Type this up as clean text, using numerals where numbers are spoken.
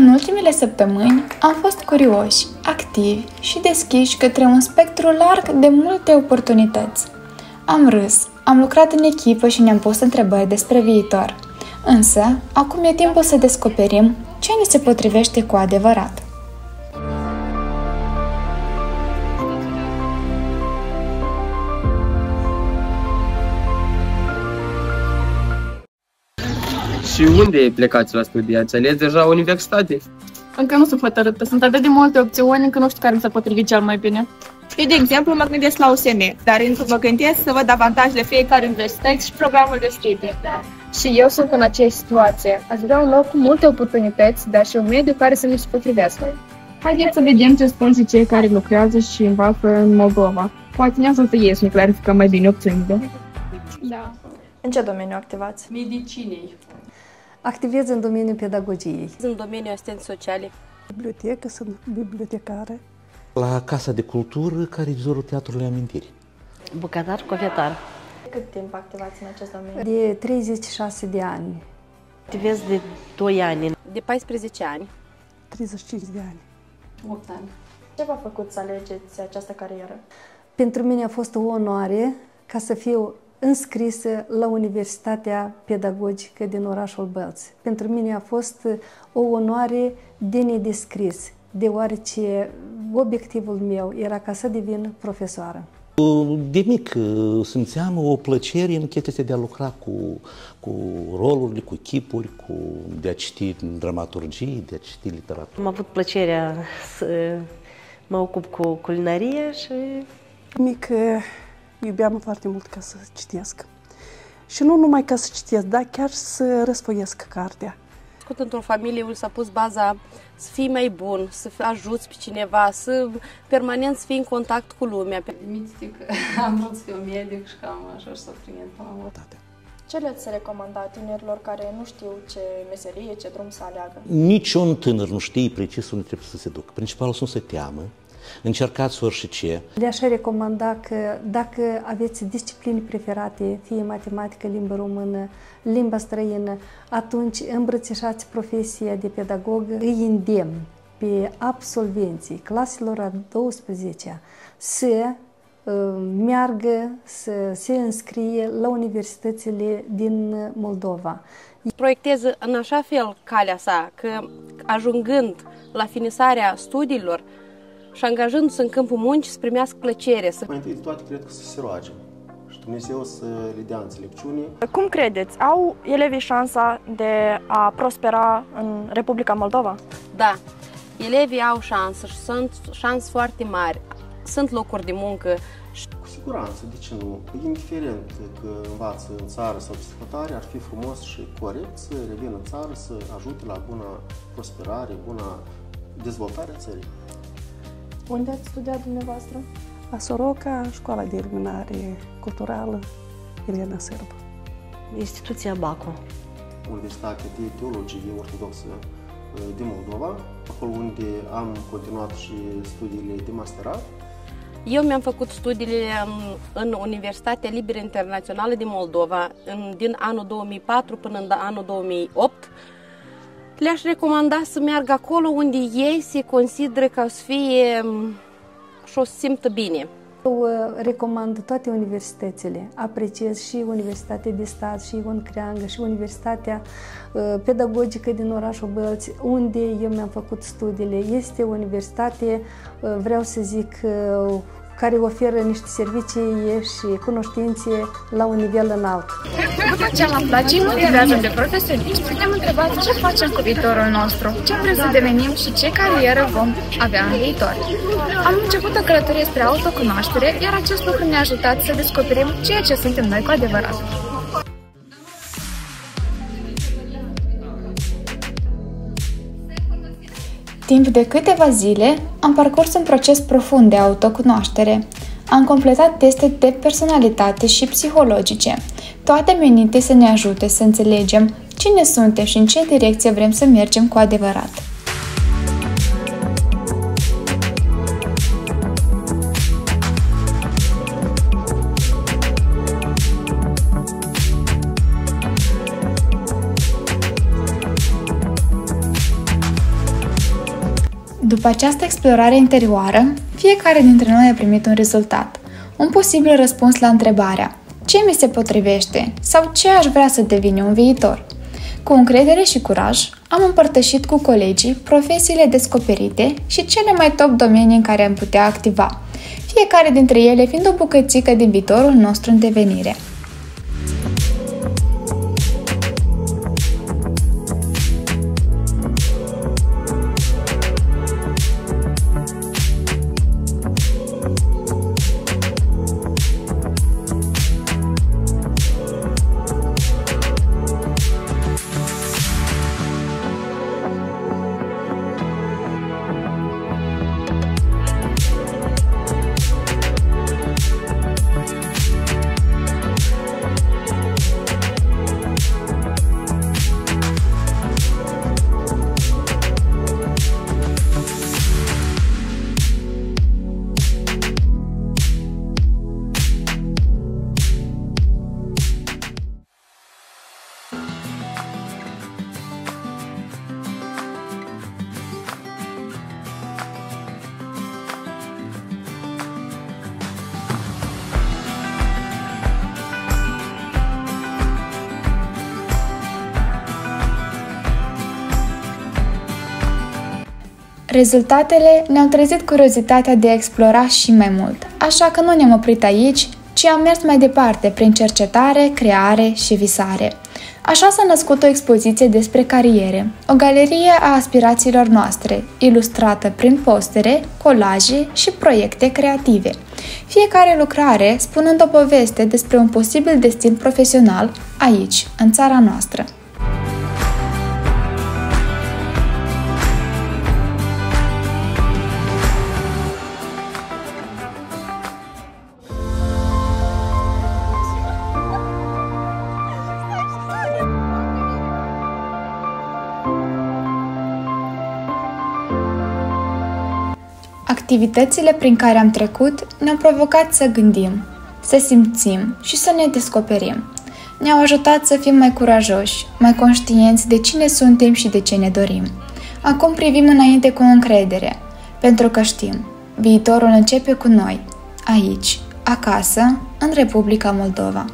În ultimele săptămâni am fost curioși, activi și deschiși către un spectru larg de multe oportunități. Am râs, am lucrat în echipă și ne-am pus întrebări despre viitor. Însă, acum e timpul să descoperim ce ne se potrivește cu adevărat. Și unde plecați la studii? Ați ales deja universitate? Încă nu sunt hotărâtă. Sunt atât de multe opțiuni încât nu știu care mi s-ar potrivi cel mai bine. Eu, de exemplu, mă gândesc la USM, dar încă mă gândesc să văd avantajele fiecare universități și programul de studii. Și eu sunt în aceeași situație. Aș vrea un loc cu multe oportunități, dar și un mediu care să mi se potrivească. Haideți să vedem ce spun și cei care lucrează și învață în Moldova. Poate ne-a să ies, să ne clarificăm mai bine opțiunile. Da. În ce domeniu activați? Medicinei. Activez în domeniul pedagogiei. În domeniul asistenței sociale. Bibliotecă, sunt bibliotecare. La Casa de Cultură, ca regizorul Teatrului Amintirii. Bucătar, cofetar. Cât timp activați în acest domeniu? De 36 de ani. Activez de 2 ani. De 14 ani. 35 de ani. 8 ani. Ce v-a făcut să alegeți această carieră? Pentru mine a fost o onoare ca să fiu înscrisă la Universitatea Pedagogică din orașul Bălți. Pentru mine a fost o onoare de nedescris, deoarece obiectivul meu era ca să devin profesoară. De mic simțeam o plăcere în chestia de a lucra cu rolurile, cu chipuri, de a citi dramaturgie, de a citi literatură. Am avut plăcerea să mă ocup cu culinarie și... Mic iubeam foarte mult ca să citesc. Și nu numai ca să citesc, dar chiar să răsfoiesc cartea. Într-o familie unde s-a pus baza să fii mai bun, să ajuți pe cineva, să permanent să fii în contact cu lumea. Mistic, am vrut să fiu medic și cam așa și să prind până la urmă. Ce le-ați recomanda tinerilor care nu știu ce meserie, ce drum să aleagă? Niciun tânăr nu știe precis unde trebuie să se ducă. Principalul să nu se teamă. Încercați orice. Le-aș recomanda că dacă aveți discipline preferate, fie matematică, limbă română, limba străină, atunci îmbrățișați profesia de pedagog. Îi îndemn pe absolvenții claselor a 12-a să meargă, să se înscrie la universitățile din Moldova. Proiectez în așa fel calea sa că, ajungând la finisarea studiilor și angajându-se în câmpul muncii, să primească plăcere. Mai întâi de toate, cred că să se roage și Dumnezeu să le dea înțelepciune. Cum credeți? Au elevii șansa de a prospera în Republica Moldova? Da, elevii au șansă și sunt șanse foarte mari. Sunt locuri de muncă. Cu siguranță, de ce nu? Indiferent că învață în țară sau peste hotare, ar fi frumos și corect să revină în țară, să ajute la buna prosperare, buna dezvoltare a țării. Unde ați studiat dumneavoastră? La Soroca, Școala de Iluminare Culturală, Elena Sârbă. Instituția BACO. Universitatea de Teologie Ortodoxă din Moldova, acolo unde am continuat și studiile de masterat. Eu mi-am făcut studiile în Universitatea Liberă Internațională din Moldova din anul 2004 până în anul 2008. Le-aș recomanda să meargă acolo unde ei se consideră că o să fie și o să simtă bine. Eu recomand toate universitățile, apreciez și Universitatea de Stat, și Ion Creangă, și Universitatea Pedagogică din orașul Bălți, unde eu mi-am făcut studiile. Este o universitate, vreau să zic, care oferă niște servicii și cunoștințe la un nivel înalt. După ce am aflat ce motivează de profesioniști, ne-am întrebat ce facem cu viitorul nostru, ce vrem să devenim și ce carieră vom avea în viitor. Am început o călătorie spre autocunoaștere, iar acest lucru ne-a ajutat să descoperim ceea ce suntem noi cu adevărat. Timp de câteva zile, am parcurs un proces profund de autocunoaștere. Am completat teste de personalitate și psihologice, toate menite să ne ajute să înțelegem cine suntem și în ce direcție vrem să mergem cu adevărat. După această explorare interioară, fiecare dintre noi a primit un rezultat, un posibil răspuns la întrebarea ce mi se potrivește sau ce aș vrea să devin în viitor. Cu încredere și curaj, am împărtășit cu colegii profesiile descoperite și cele mai top domenii în care am putea activa, fiecare dintre ele fiind o bucățică din viitorul nostru în devenire. Rezultatele ne-au trezit curiozitatea de a explora și mai mult, așa că nu ne-am oprit aici, ci am mers mai departe prin cercetare, creare și visare. Așa s-a născut o expoziție despre cariere, o galerie a aspirațiilor noastre, ilustrată prin postere, colaje și proiecte creative. Fiecare lucrare spunând o poveste despre un posibil destin profesional aici, în țara noastră. Activitățile prin care am trecut ne-au provocat să gândim, să simțim și să ne descoperim. Ne-au ajutat să fim mai curajoși, mai conștienți de cine suntem și de ce ne dorim. Acum privim înainte cu încredere, pentru că știm, viitorul începe cu noi, aici, acasă, în Republica Moldova.